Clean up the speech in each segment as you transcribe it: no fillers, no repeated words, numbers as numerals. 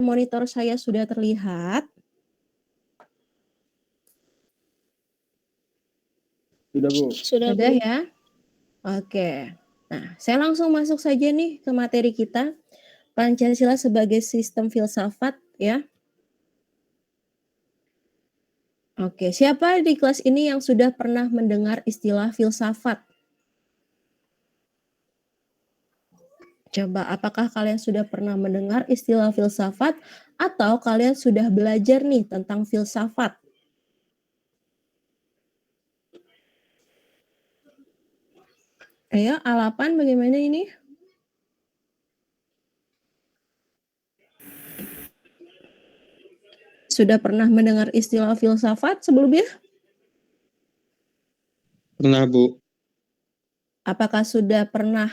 Monitor saya sudah terlihat? Sudah, Bu. Sudah, Sudah Bu. ya? Oke. Nah, saya langsung masuk saja nih ke materi kita, Pancasila sebagai sistem filsafat ya. Oke, siapa di kelas ini yang sudah pernah mendengar istilah filsafat? Coba, apakah kalian sudah pernah mendengar istilah filsafat atau kalian sudah belajar nih tentang filsafat? Ayo, Alapan bagaimana ini? Sudah pernah mendengar istilah filsafat sebelumnya? Pernah, Bu. Apakah sudah pernah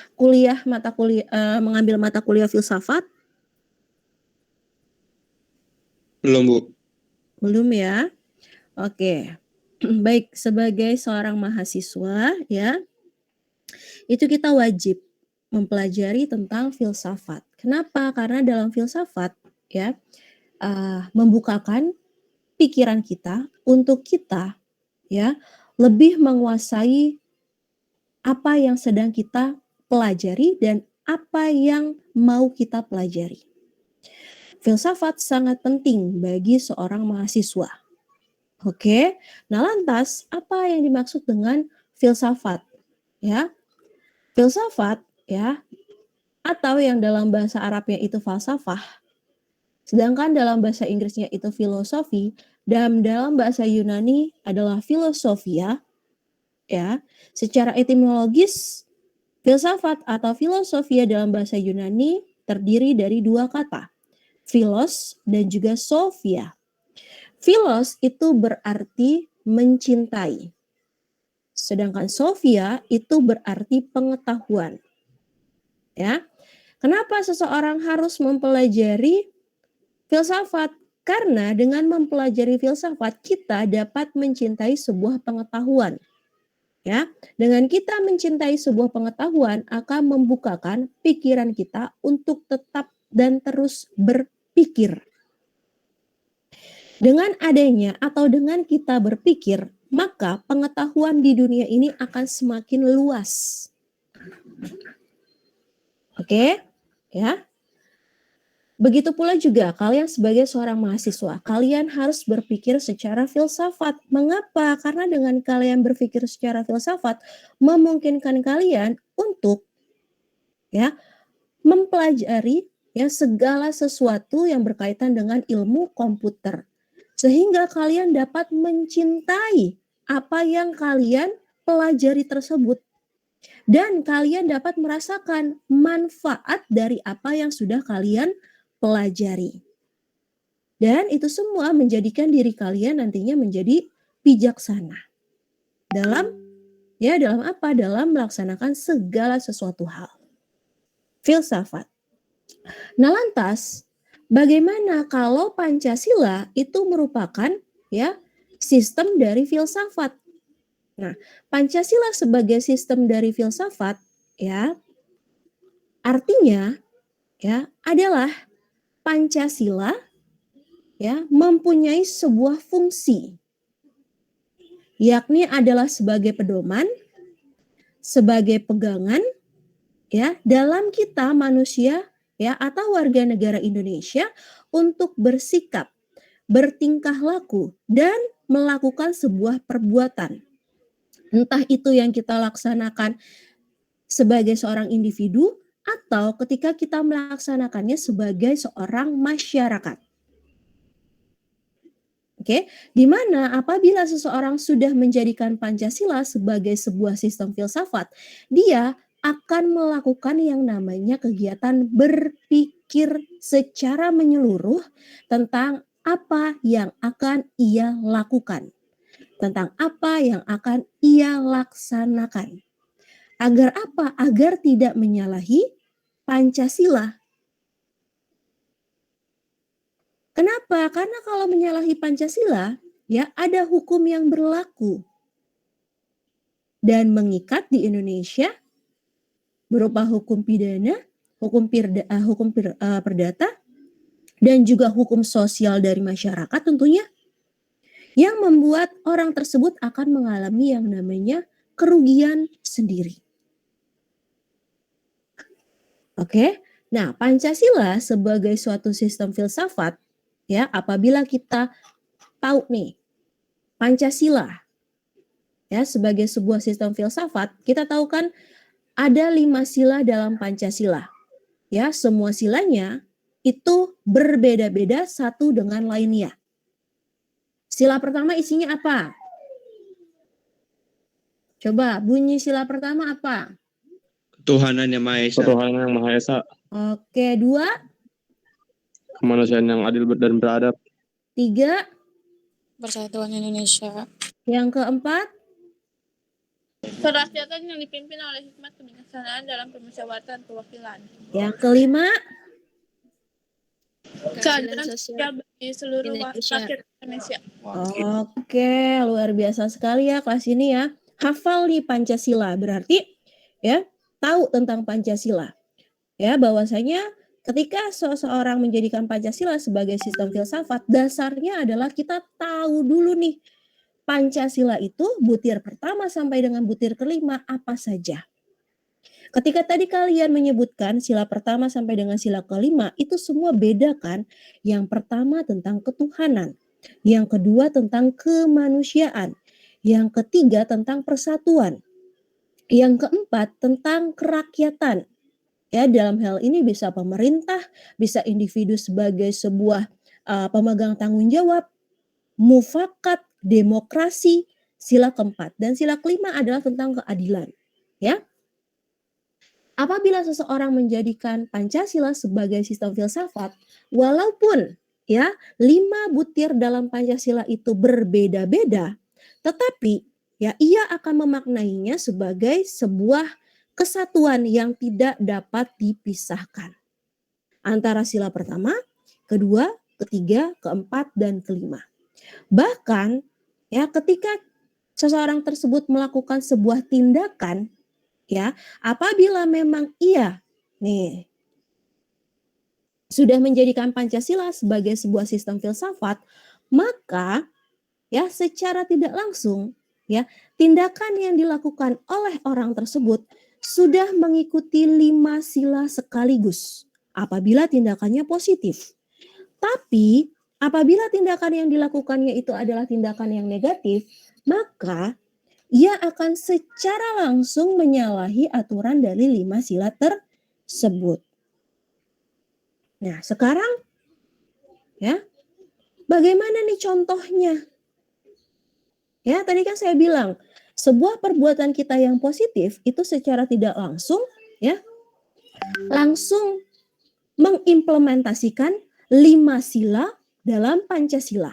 mengambil mata kuliah filsafat? Belum, Bu. Belum ya? Oke. Baik, sebagai seorang mahasiswa ya, itu kita wajib mempelajari tentang filsafat. Kenapa? Karena dalam filsafat ya, membukakan pikiran kita untuk kita ya, lebih menguasai apa yang sedang kita pelajari dan apa yang mau kita pelajari. Filsafat sangat penting bagi seorang mahasiswa. Oke, nah lantas apa yang dimaksud dengan filsafat? Ya, filsafat ya, atau yang dalam bahasa Arabnya itu falsafah, sedangkan dalam bahasa Inggrisnya itu filosofi, dan dalam bahasa Yunani adalah filosofia. Ya, secara etimologis filsafat atau filosofia dalam bahasa Yunani terdiri dari dua kata, philos dan juga sophia. Philos itu berarti mencintai. Sedangkan sophia itu berarti pengetahuan. Ya. Kenapa seseorang harus mempelajari filsafat? Karena dengan mempelajari filsafat kita dapat mencintai sebuah pengetahuan. Ya, dengan kita mencintai sebuah pengetahuan akan membukakan pikiran kita untuk tetap dan terus berpikir. Dengan adanya atau dengan kita berpikir, maka pengetahuan di dunia ini akan semakin luas. Oke, ya. Begitu pula juga kalian sebagai seorang mahasiswa, kalian harus berpikir secara filsafat. Mengapa? Karena dengan kalian berpikir secara filsafat, memungkinkan kalian untuk ya mempelajari ya segala sesuatu yang berkaitan dengan ilmu komputer. Sehingga kalian dapat mencintai apa yang kalian pelajari tersebut. Dan kalian dapat merasakan manfaat dari apa yang sudah kalian pelajari. Dan itu semua menjadikan diri kalian nantinya menjadi bijaksana. Dalam apa? Dalam melaksanakan segala sesuatu hal. Filsafat. Nah, lantas bagaimana kalau Pancasila itu merupakan ya sistem dari filsafat? Nah, Pancasila sebagai sistem dari filsafat ya artinya ya adalah Pancasila ya mempunyai sebuah fungsi, yakni adalah sebagai pedoman, sebagai pegangan ya dalam kita manusia ya atau warga negara Indonesia untuk bersikap, bertingkah laku dan melakukan sebuah perbuatan. Entah itu yang kita laksanakan sebagai seorang individu atau ketika kita melaksanakannya sebagai seorang masyarakat. Oke, di mana apabila seseorang sudah menjadikan Pancasila sebagai sebuah sistem filsafat, dia akan melakukan yang namanya kegiatan berpikir secara menyeluruh tentang apa yang akan ia lakukan, tentang apa yang akan ia laksanakan. Agar apa? Agar tidak menyalahi Pancasila. Kenapa? Karena kalau menyalahi Pancasila, ya ada hukum yang berlaku dan mengikat di Indonesia berupa hukum pidana, hukum perdata, dan juga hukum sosial dari masyarakat tentunya, yang membuat orang tersebut akan mengalami yang namanya kerugian sendiri. Oke. Nah, Pancasila sebagai suatu sistem filsafat, ya, apabila kita tahu nih Pancasila ya sebagai sebuah sistem filsafat, kita tahu kan ada 5 sila dalam Pancasila. Ya, semua silanya itu berbeda-beda satu dengan lainnya. Sila pertama isinya apa? Coba bunyi sila pertama apa? Ketuhanan yang Maha Esa. Ketuhanan yang Maha Esa, Oke, 2, kemanusiaan yang adil dan beradab, 3, Persatuan Indonesia. yang keempat, Kerakyatan yang dipimpin oleh hikmat kebijaksanaan dalam permusyawaratan perwakilan. yang kelima, Keadilan sosial bagi seluruh Indonesia. rakyat Indonesia. Oke, luar biasa sekali ya kelas ini ya. Hafal nih Pancasila, berarti ya tahu tentang Pancasila. Ya, bahwasanya ketika seseorang menjadikan Pancasila sebagai sistem filsafat, dasarnya adalah kita tahu dulu nih Pancasila itu butir pertama sampai dengan butir kelima apa saja. Ketika tadi kalian menyebutkan sila pertama sampai dengan sila kelima, itu semua beda kan? Yang pertama tentang ketuhanan, yang kedua tentang kemanusiaan, yang ketiga tentang persatuan, yang keempat tentang kerakyatan. Ya, dalam hal ini bisa pemerintah, bisa individu sebagai sebuah pemegang tanggung jawab, mufakat, demokrasi, sila keempat. Dan sila kelima adalah tentang keadilan. Ya. Apabila seseorang menjadikan Pancasila sebagai sistem filsafat, walaupun ya 5 butir dalam Pancasila itu berbeda-beda, tetapi ya ia akan memaknainya sebagai sebuah kesatuan yang tidak dapat dipisahkan antara sila pertama, kedua, ketiga, keempat, dan kelima. Bahkan ya ketika seseorang tersebut melakukan sebuah tindakan ya, apabila memang ia nih sudah menjadikan Pancasila sebagai sebuah sistem filsafat, maka ya secara tidak langsung ya tindakan yang dilakukan oleh orang tersebut sudah mengikuti 5 sila sekaligus apabila tindakannya positif. Tapi apabila tindakan yang dilakukannya itu adalah tindakan yang negatif, maka ia akan secara langsung menyalahi aturan dari 5 sila tersebut. Nah, sekarang ya, bagaimana nih contohnya? Ya, tadi kan saya bilang, sebuah perbuatan kita yang positif itu secara tidak langsung ya, langsung mengimplementasikan 5 sila dalam Pancasila.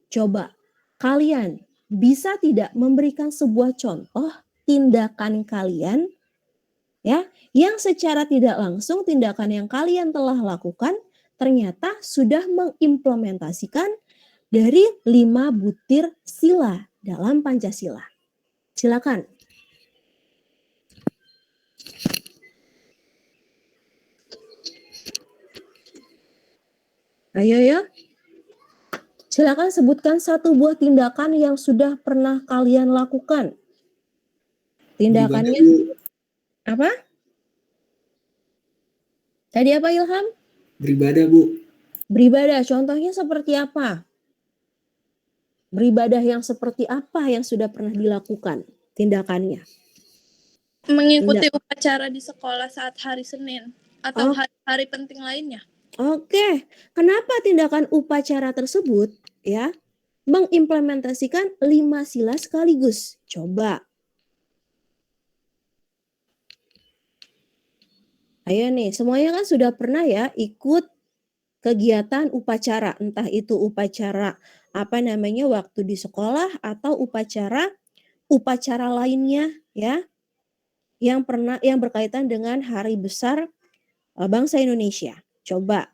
Coba kalian bisa tidak memberikan sebuah contoh tindakan kalian ya yang secara tidak langsung tindakan yang kalian telah lakukan ternyata sudah mengimplementasikan dari 5 butir sila dalam Pancasila. Silakan. Ayo ya. Silakan sebutkan satu buah tindakan yang sudah pernah kalian lakukan. Tindakannya apa? Tadi apa Ilham? Beribadah, Bu. Beribadah, contohnya seperti apa? Beribadah yang seperti apa yang sudah pernah dilakukan tindakannya? Mengikuti upacara di sekolah saat hari Senin atau hari penting lainnya. Oke, kenapa tindakan upacara tersebut ya mengimplementasikan 5 sila sekaligus? Coba. Ayo nih, semuanya kan sudah pernah ya ikut kegiatan upacara, entah itu upacara waktu di sekolah atau upacara lainnya ya yang berkaitan dengan hari besar bangsa Indonesia. Coba.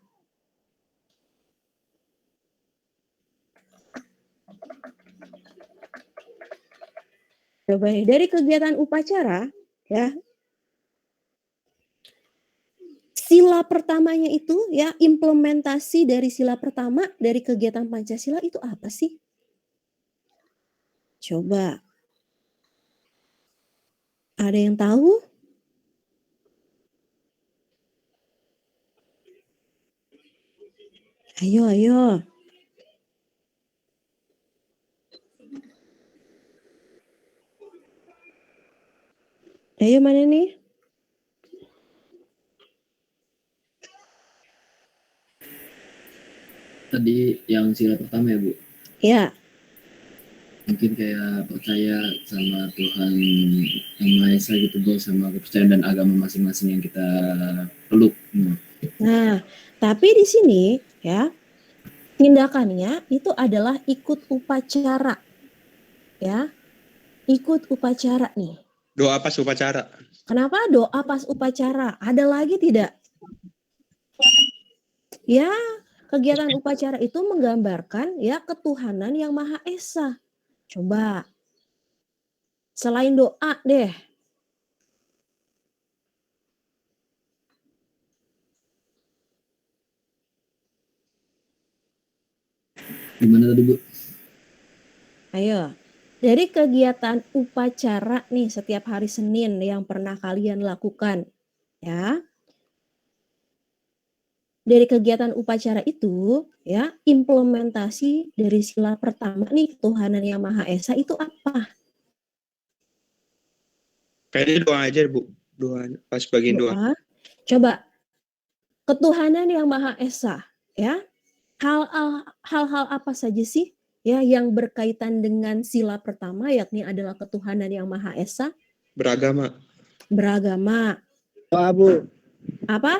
Coba nih dari kegiatan upacara ya. sila pertamanya itu ya, implementasi dari sila pertama dari kegiatan Pancasila itu apa sih? Coba. Ada yang tahu? Ayo, ayo. Ayo mana nih? Tadi yang sila pertama ya Bu, Ya, mungkin kayak percaya sama Tuhan yang Maha Esa gitu Bu, sama kepercayaan dan agama masing-masing yang kita peluk. nah, tapi di sini ya, tindakannya itu adalah ikut upacara. Ya, ikut upacara nih. Doa pas upacara. Kenapa doa pas upacara? Ada lagi tidak? Ya, kegiatan upacara itu menggambarkan ya ketuhanan yang Maha Esa. Coba. Selain doa deh. Gimana tadi Bu? Ayo. Dari kegiatan upacara nih setiap hari Senin yang pernah kalian lakukan. Ya. Dari kegiatan upacara itu ya, implementasi dari sila pertama nih ketuhanan yang Maha Esa itu apa? Kayaknya doa aja Bu. Doa pas bagian doa. Doa. Coba. Ketuhanan yang Maha Esa ya. Hal-hal apa saja sih ya yang berkaitan dengan sila pertama yakni adalah ketuhanan yang Maha Esa? Beragama. Beragama. Doa Bu, Apa?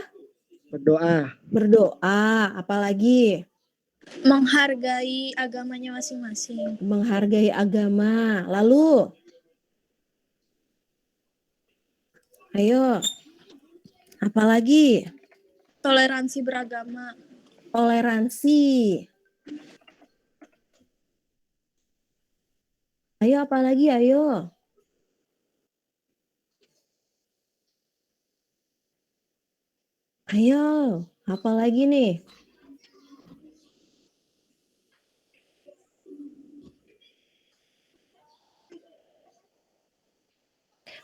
berdoa. Berdoa. Apalagi? Menghargai agamanya masing-masing. Menghargai agama. Lalu? Ayo. Apalagi? Toleransi beragama. Toleransi. Ayo apalagi? Ayo. Ayo. Apalagi nih?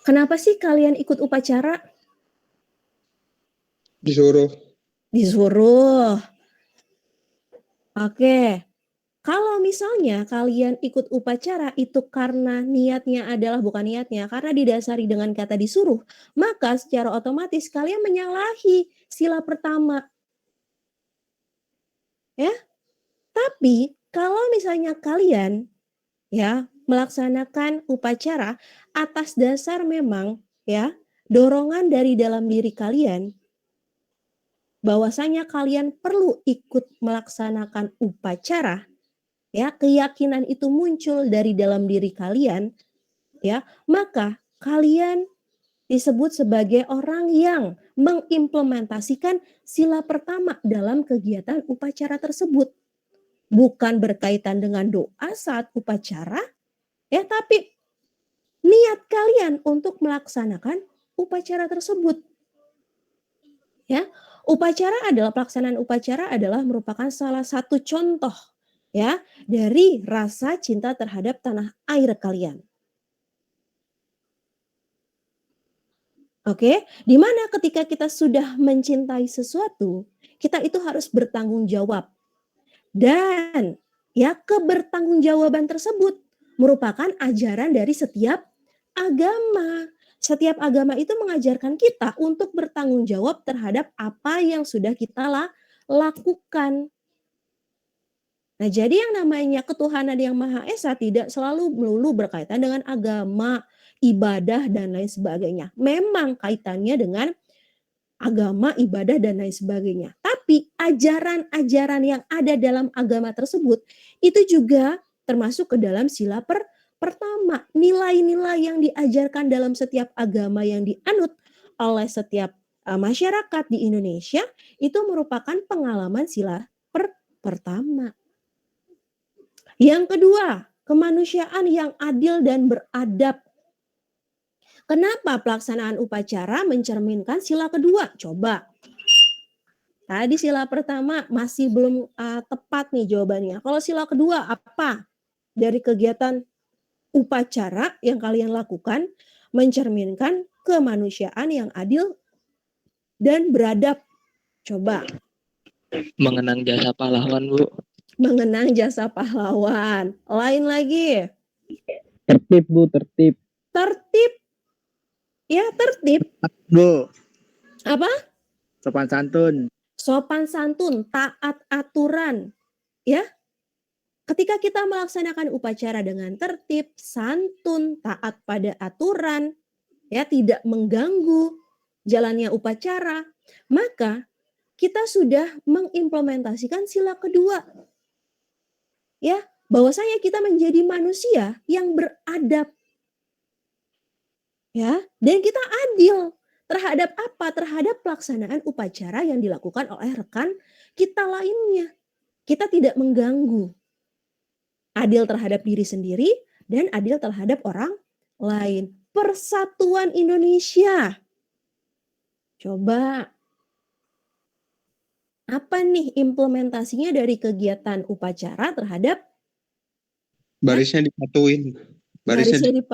Kenapa sih kalian ikut upacara? Disuruh. Disuruh. Oke. Kalau misalnya kalian ikut upacara itu karena niatnya adalah bukan niatnya, karena didasari dengan kata disuruh, maka secara otomatis kalian menyalahi sila pertama. Ya. Tapi kalau misalnya kalian ya melaksanakan upacara atas dasar memang ya dorongan dari dalam diri kalian bahwasanya kalian perlu ikut melaksanakan upacara, ya, keyakinan itu muncul dari dalam diri kalian, ya, maka kalian disebut sebagai orang yang mengimplementasikan sila pertama dalam kegiatan upacara tersebut. Bukan berkaitan dengan doa saat upacara, ya, tapi niat kalian untuk melaksanakan upacara tersebut. Ya, pelaksanaan upacara adalah merupakan salah satu contoh ya dari rasa cinta terhadap tanah air kalian. Oke, di mana ketika kita sudah mencintai sesuatu, kita itu harus bertanggung jawab. Dan ya kebertanggungjawaban tersebut merupakan ajaran dari setiap agama. Setiap agama itu mengajarkan kita untuk bertanggung jawab terhadap apa yang sudah kita lakukan. Nah, jadi yang namanya ketuhanan yang Maha Esa tidak selalu melulu berkaitan dengan agama, ibadah, dan lain sebagainya. Memang kaitannya dengan agama, ibadah, dan lain sebagainya. Tapi ajaran-ajaran yang ada dalam agama tersebut itu juga termasuk ke dalam sila pertama. Nilai-nilai yang diajarkan dalam setiap agama yang dianut oleh setiap masyarakat di Indonesia itu merupakan pengalaman sila pertama. Yang kedua, kemanusiaan yang adil dan beradab. Kenapa pelaksanaan upacara mencerminkan sila kedua? Coba. Tadi sila pertama masih belum tepat nih jawabannya. Kalau sila kedua apa? Dari kegiatan upacara yang kalian lakukan mencerminkan kemanusiaan yang adil dan beradab. Coba. Mengenang jasa pahlawan, Bu. Mengenang jasa pahlawan. Lain lagi. Tertib, Bu, tertib. Tertib. Ya, tertib. Bu, Apa? sopan santun. Sopan santun, taat aturan. Ya. Ketika kita melaksanakan upacara dengan tertib, santun, taat pada aturan, ya, tidak mengganggu jalannya upacara, maka kita sudah mengimplementasikan sila kedua. Ya, bahwasanya kita menjadi manusia yang beradab. Ya, dan kita adil terhadap apa? Terhadap pelaksanaan upacara yang dilakukan oleh rekan kita lainnya. Kita tidak mengganggu. Adil terhadap diri sendiri dan adil terhadap orang lain. Persatuan Indonesia. Coba apa nih implementasinya dari kegiatan upacara terhadap Barisnya dipatuin. barisnya Barisnya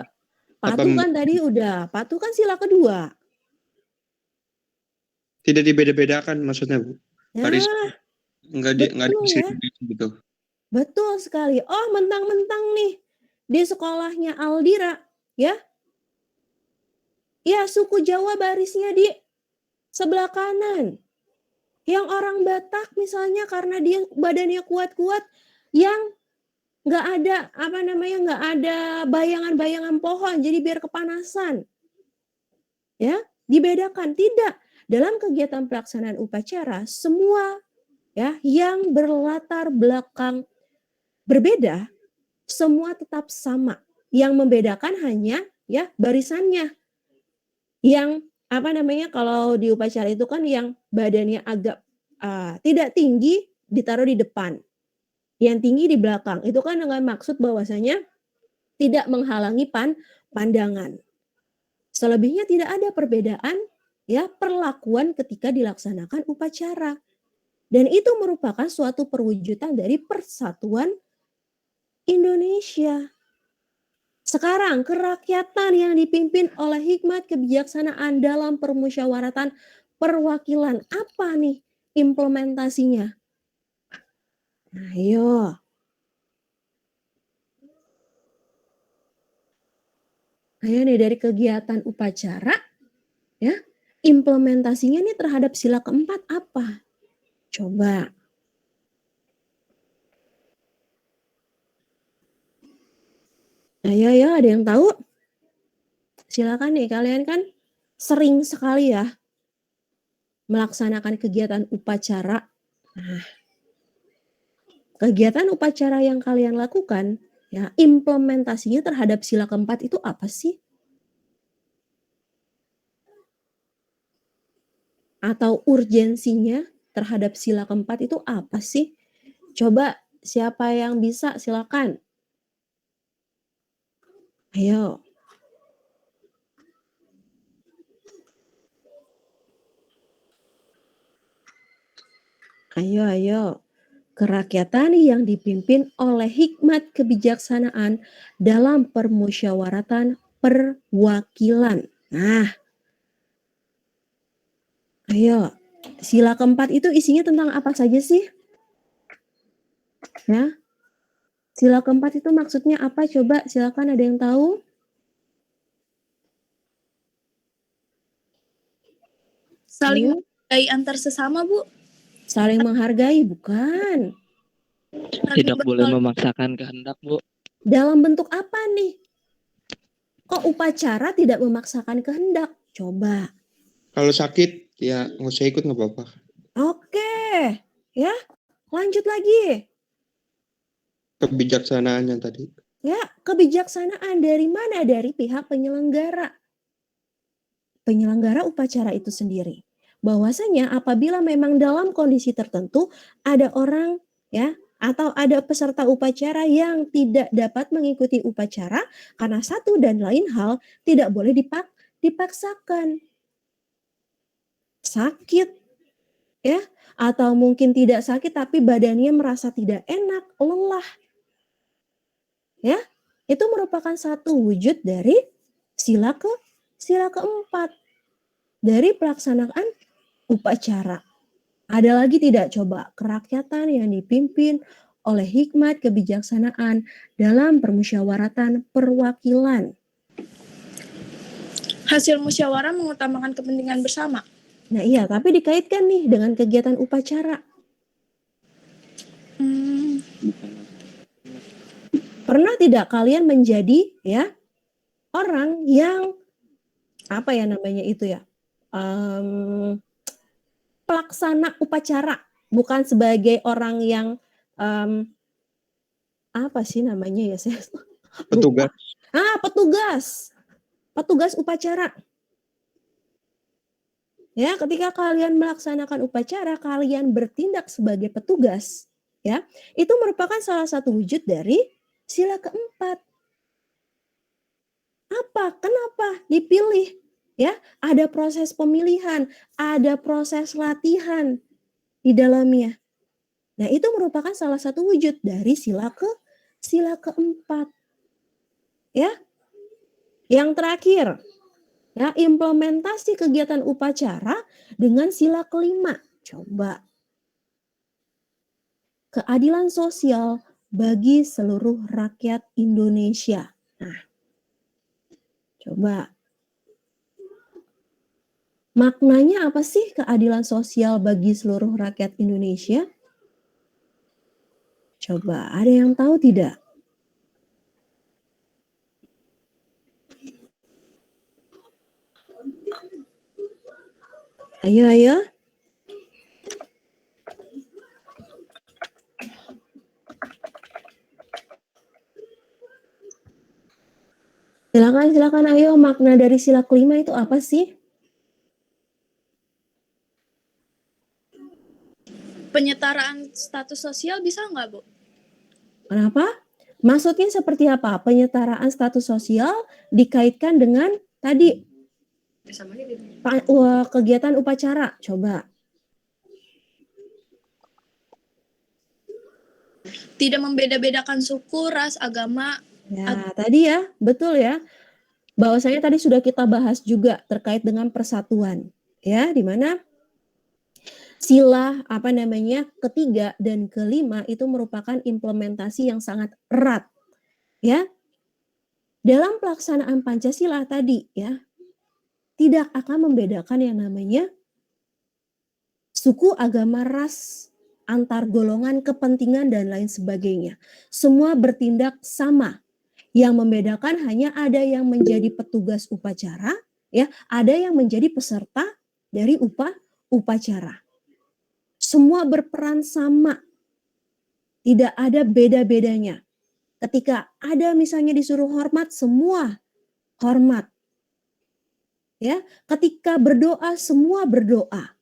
patuh kan tadi udah. Patuh kan sila kedua. tidak dibeda-bedakan maksudnya, Bu. Baris Nah, enggak betul ya. gitu. Betul sekali. Oh, mentang-mentang nih di sekolahnya Aldira, ya. Ya, suku Jawa barisnya di sebelah kanan. Yang orang Batak misalnya karena dia badannya kuat-kuat, yang nggak ada nggak ada bayangan-bayangan pohon, jadi biar kepanasan. Ya, dibedakan. Tidak. Dalam kegiatan pelaksanaan upacara, semua ya yang berlatar belakang berbeda, semua tetap sama. Yang membedakan hanya ya barisannya. Yang kalau di upacara itu kan yang badannya agak tidak tinggi ditaruh di depan. Yang tinggi di belakang. Itu kan dengan maksud bahwasanya tidak menghalangi pandangan. Selebihnya tidak ada perbedaan ya perlakuan ketika dilaksanakan upacara. Dan itu merupakan suatu perwujudan dari persatuan Indonesia. Sekarang kerakyatan yang dipimpin oleh hikmat kebijaksanaan dalam permusyawaratan perwakilan. Apa nih implementasinya? Ayo. Ayo nih dari kegiatan upacara, ya implementasinya nih terhadap sila keempat apa? Coba. Ayo, ada yang tahu? Silakan nih, kalian kan sering sekali ya melaksanakan kegiatan upacara. Nah, kegiatan upacara yang kalian lakukan, ya implementasinya terhadap sila keempat itu apa sih? Atau urgensinya terhadap sila keempat itu apa sih? Coba siapa yang bisa silakan. Ayo. Ayo. Kerakyatan yang dipimpin oleh hikmat kebijaksanaan dalam permusyawaratan perwakilan. Nah, ayo. Sila keempat itu isinya tentang apa saja sih? Ya. Sila keempat itu maksudnya apa? Coba silakan, ada yang tahu? Saling Ayo. menghargai antar sesama, Bu. Saling menghargai, bukan. Tidak boleh memaksakan kehendak, Bu. Dalam bentuk apa nih? Kok upacara tidak memaksakan kehendak? Coba. Kalau sakit ya nggak usah ikut nggak apa-apa. Oke. Ya, lanjut lagi. Kebijaksanaan yang tadi. Ya, kebijaksanaan dari mana? Dari pihak penyelenggara. Penyelenggara upacara itu sendiri. Bahwasanya apabila memang dalam kondisi tertentu ada orang ya atau ada peserta upacara yang tidak dapat mengikuti upacara karena satu dan lain hal, tidak boleh dipaksakan. Sakit, ya, atau mungkin tidak sakit tapi badannya merasa tidak enak, lelah, ya. Itu merupakan satu wujud dari sila keempat dari pelaksanaan upacara. Ada lagi tidak coba kerakyatan yang dipimpin oleh hikmat kebijaksanaan dalam permusyawaratan perwakilan. Hasil musyawarah mengutamakan kepentingan bersama. Nah iya, tapi dikaitkan nih dengan kegiatan upacara. Pernah tidak kalian menjadi ya orang yang apa ya namanya itu ya pelaksana upacara, bukan sebagai orang yang apa sih namanya ya saya Petugas. Petugas upacara. Ya, ketika kalian melaksanakan upacara, kalian bertindak sebagai petugas, ya. Itu merupakan salah satu wujud dari sila keempat. Apa? Kenapa dipilih? Ya, ada proses pemilihan, ada proses latihan di dalamnya. Nah, itu merupakan salah satu wujud dari sila keempat. Ya. Yang terakhir, ya, implementasi kegiatan upacara dengan sila kelima. Coba. Keadilan sosial bagi seluruh rakyat Indonesia. Nah, coba. Maknanya apa sih keadilan sosial bagi seluruh rakyat Indonesia? Coba, ada yang tahu tidak? Ayo. Silakan ayo, makna dari sila kelima itu apa sih? Penyetaraan status sosial bisa nggak, Bu? Kenapa? Maksudnya seperti apa? Penyetaraan status sosial dikaitkan dengan tadi kegiatan upacara. Coba. Tidak membeda-bedakan suku, ras, agama. Ya, tadi ya, betul ya. Bahwasanya tadi sudah kita bahas juga terkait dengan persatuan. Ya, di mana sila ketiga dan kelima itu merupakan implementasi yang sangat erat. Ya. Dalam pelaksanaan Pancasila tadi ya, tidak akan membedakan yang namanya suku, agama, ras, antar golongan, kepentingan, dan lain sebagainya. Semua bertindak sama. Yang membedakan hanya ada yang menjadi petugas upacara, ya, ada yang menjadi peserta dari upacara. Semua berperan sama. Tidak ada beda-bedanya. Ketika ada misalnya disuruh hormat, semua hormat. Ya, ketika berdoa semua berdoa,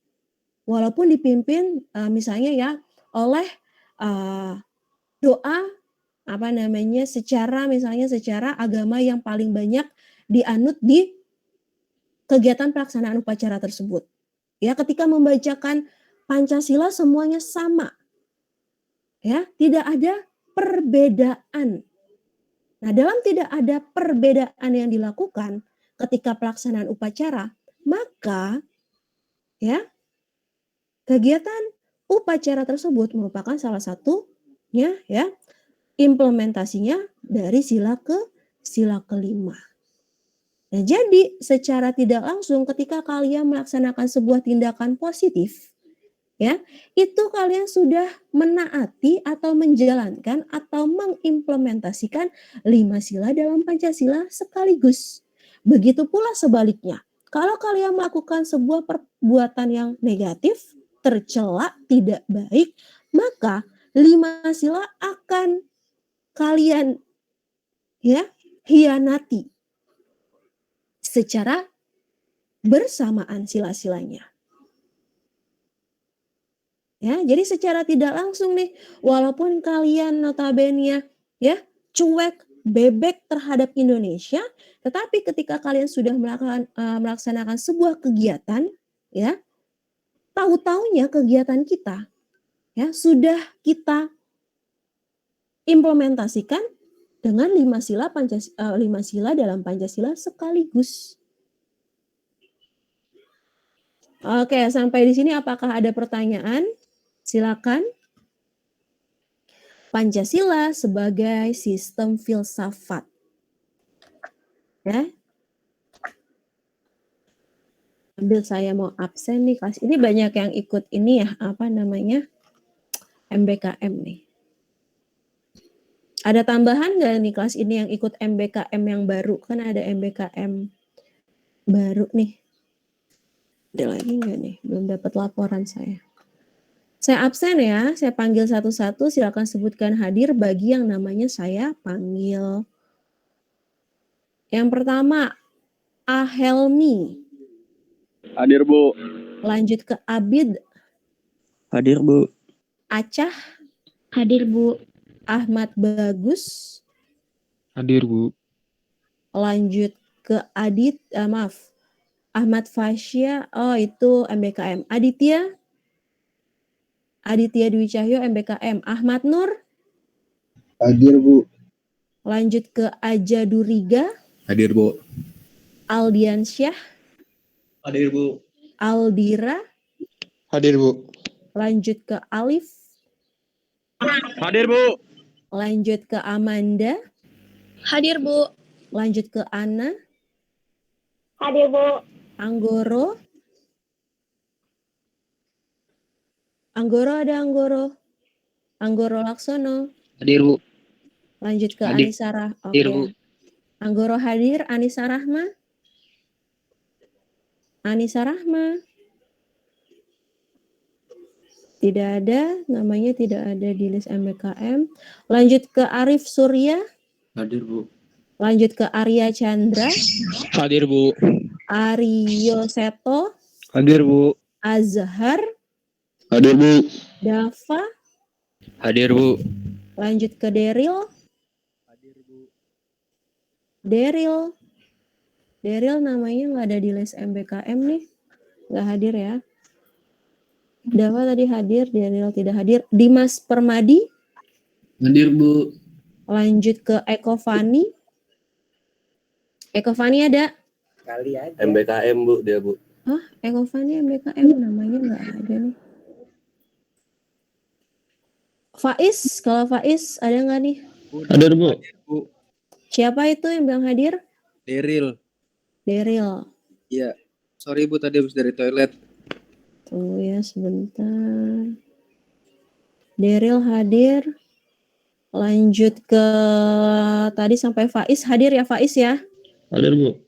walaupun dipimpin misalnya ya oleh doa secara agama yang paling banyak dianut di kegiatan pelaksanaan upacara tersebut. Ya, ketika membacakan Pancasila semuanya sama, ya, tidak ada perbedaan. Nah, dalam tidak ada perbedaan yang dilakukan ketika pelaksanaan upacara, maka ya kegiatan upacara tersebut merupakan salah satunya ya implementasinya dari sila kelima. Nah, jadi secara tidak langsung ketika kalian melaksanakan sebuah tindakan positif, ya, itu kalian sudah menaati atau menjalankan atau mengimplementasikan 5 sila dalam Pancasila sekaligus. Begitu pula sebaliknya. Kalau kalian melakukan sebuah perbuatan yang negatif, tercela, tidak baik, maka 5 sila akan kalian ya hianati secara bersamaan sila-silanya. Ya, jadi secara tidak langsung nih, walaupun kalian notabene ya cuek, bebek terhadap Indonesia, tetapi ketika kalian sudah melaksanakan sebuah kegiatan, ya, tahu-taunya kegiatan kita ya sudah kita implementasikan dengan 5 sila dalam Pancasila sekaligus. Oke, sampai di sini apakah ada pertanyaan? Silakan. Pancasila sebagai sistem filsafat. Ya. Ambil saya mau absen nih kelas. Ini banyak yang ikut ini ya, apa namanya? MBKM nih. Ada tambahan nggak nih kelas ini yang ikut MBKM yang baru? Kan ada MBKM baru nih. Ada lagi nggak nih? Belum dapat laporan saya. Saya absen ya, saya panggil satu-satu, silakan sebutkan hadir bagi yang namanya saya panggil. Yang pertama, Ahelmi. Hadir, Bu. Lanjut ke Abid. Hadir, Bu. Acah. Hadir, Bu. Ahmad Bagus. Hadir, Bu. Lanjut ke Ahmad Fasya. Oh, itu MBKM. Aditya Dwi Cahyo MBKM. Ahmad Nur. Hadir, Bu. Lanjut ke Aja Duriga. Hadir, Bu. Aldiansyah. Hadir, Bu. Aldira. Hadir, Bu. Lanjut ke Alif. Hadir, Bu. Lanjut ke Amanda. Hadir, Bu. Lanjut ke Ana. Hadir, Bu. Anggoro. Anggoro ada Anggoro. Anggoro Laksono. Hadir, Bu. Lanjut ke Hadir. Anissa Rahma. Hadir, Bu. Anggoro hadir. Anissa Rahma. Anissa Rahma. Tidak ada, namanya tidak ada di list MBKM. Lanjut ke Arif Surya. Hadir, Bu. Lanjut ke Arya Chandra. Hadir, Bu. Aryo Seto. Hadir, Bu. Azhar. Hadir, Bu. Dava. Hadir, Bu. Lanjut ke Deril. Deril namanya nggak ada di list MBKM nih. Nggak hadir ya. Dava tadi hadir, Deril tidak hadir. Dimas Permadi. Hadir, Bu. Lanjut ke Eko Fani. Eko Fani ada? Kali aja. MBKM, Bu, dia, Bu. Hah? Eko Fani MBKM namanya nggak ada nih. Faiz, kalau Faiz ada nggak nih? Hadir, Bu. Siapa itu yang bilang hadir? Deril. Deril. Iya. Sorry, Bu, tadi habis dari toilet. Tunggu ya sebentar. Deril hadir. Lanjut ke tadi sampai Faiz hadir ya Faiz ya. Hadir, Bu.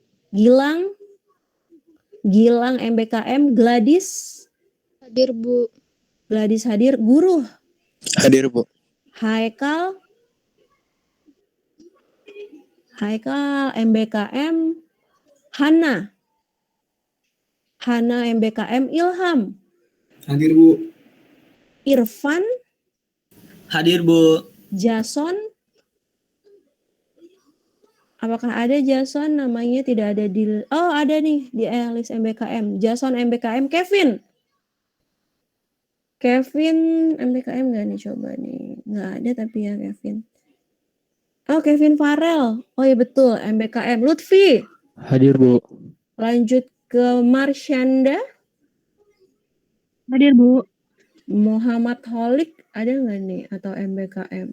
Gilang MBKM. Gladys. Hadir, Bu. Gladys hadir. Guru. Hadir, Bu. Haikal MBKM. Hana MBKM. Ilham. Hadir, Bu. Irfan. Hadir, Bu. Jason. Apakah ada Jason? Namanya tidak ada di... Oh, ada nih di list MBKM. Jason MBKM. Kevin MBKM nggak nih? Coba nih. Nggak ada tapi ya Kevin. Oh, Kevin Farel. Oh ya betul, MBKM. Lutfi. Hadir, Bu. Lanjut ke Marsyanda. Hadir, Bu. Muhammad Holik. Ada nggak nih? Atau MBKM?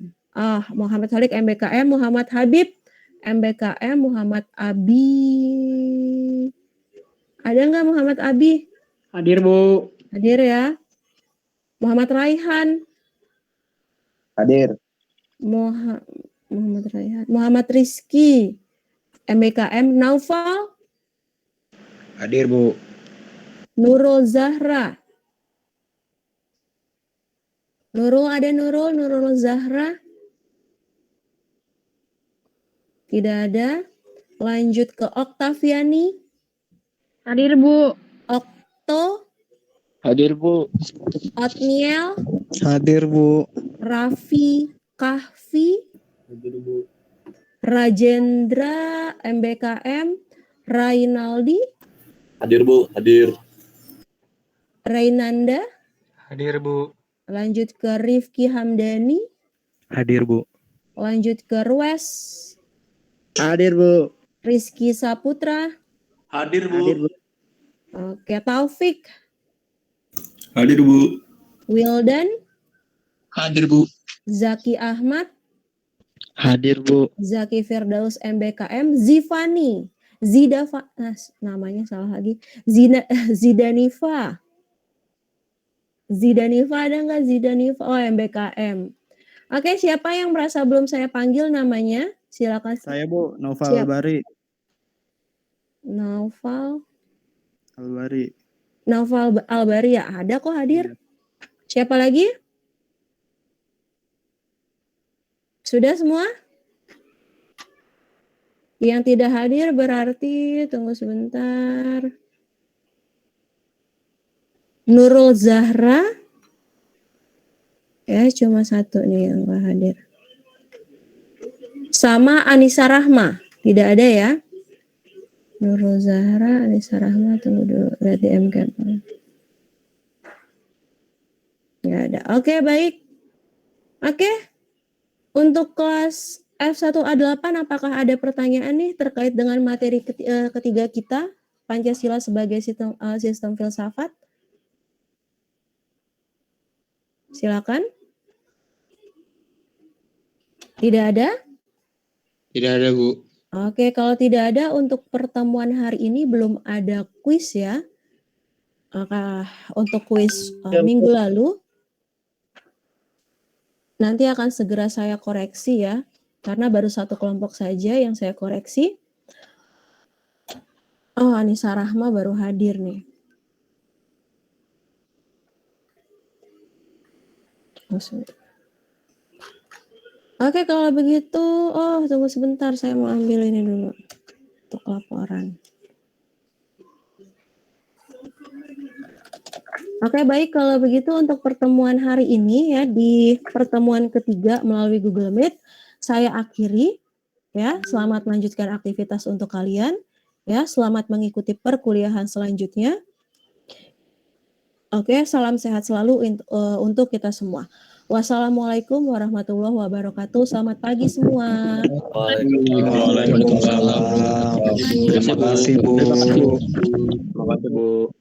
Muhammad Holik MBKM. Muhammad Habib MBKM. Muhammad Abi. Ada nggak Muhammad Abi? Hadir, Bu. Hadir ya. Muhammad Raihan. Hadir. Muhammad Raihan. Muhammad Rizky. MBKM. Naufal. Hadir, Bu. Nurul Zahra. Nurul Zahra. Tidak ada. Lanjut ke Oktaviani. Hadir, Bu. Okto. Hadir, Bu. Otniel. Hadir, Bu. Raffi Kahfi. Hadir, Bu. Rajendra MBKM. Rainaldi. Hadir, Bu. Hadir. Rainanda. Hadir, Bu. Lanjut ke Rifki Hamdani. Hadir, Bu. Lanjut ke Rues. Hadir, Bu. Rizky Saputra. Hadir, Bu. Hadir, Bu. Oke, Taufik. Hadir, Bu. Wildan. Hadir, Bu. Zaki Ahmad. Hadir, Bu. Zaki Firdaus MBKM. Zifani. Namanya salah lagi. Zidanifa. Zidanifa ada nggak Zidanifa? Oh, MBKM. Oke, siapa yang merasa belum saya panggil namanya? Silakan. Saya, Bu. Noval Siap. Albari. Naufal Albari. Albari ya, ada kok hadir. Siapa lagi? Sudah semua? Yang tidak hadir berarti tunggu sebentar. Nurul Zahra. Ya, cuma satu nih yang nggak hadir. Sama Anissa Rahma. Tidak ada ya. Nurul Zahra, Anissa Rahma, tunggu dulu. Berarti MK. Nggak ada. Oke, baik. Oke. Untuk kelas F1A8, apakah ada pertanyaan nih terkait dengan materi ketiga kita, Pancasila sebagai sistem filsafat? Silakan. Tidak ada? Tidak ada, Bu. Oke, kalau tidak ada untuk pertemuan hari ini belum ada kuis ya. Untuk kuis minggu lalu nanti akan segera saya koreksi ya. Karena baru satu kelompok saja yang saya koreksi. Oh, Anissa Rahma baru hadir nih. Oke, kalau begitu, tunggu sebentar, saya mau ambil ini dulu untuk laporan. Oke, baik, kalau begitu untuk pertemuan hari ini ya, di pertemuan ketiga melalui Google Meet, saya akhiri ya. Selamat melanjutkan aktivitas untuk kalian ya. Selamat mengikuti perkuliahan selanjutnya. Oke, salam sehat selalu untuk kita semua. Wassalamualaikum warahmatullahi wabarakatuh. Selamat pagi semua. Waalaikumsalam. Terima kasih, Bu. Terima kasih, Bu.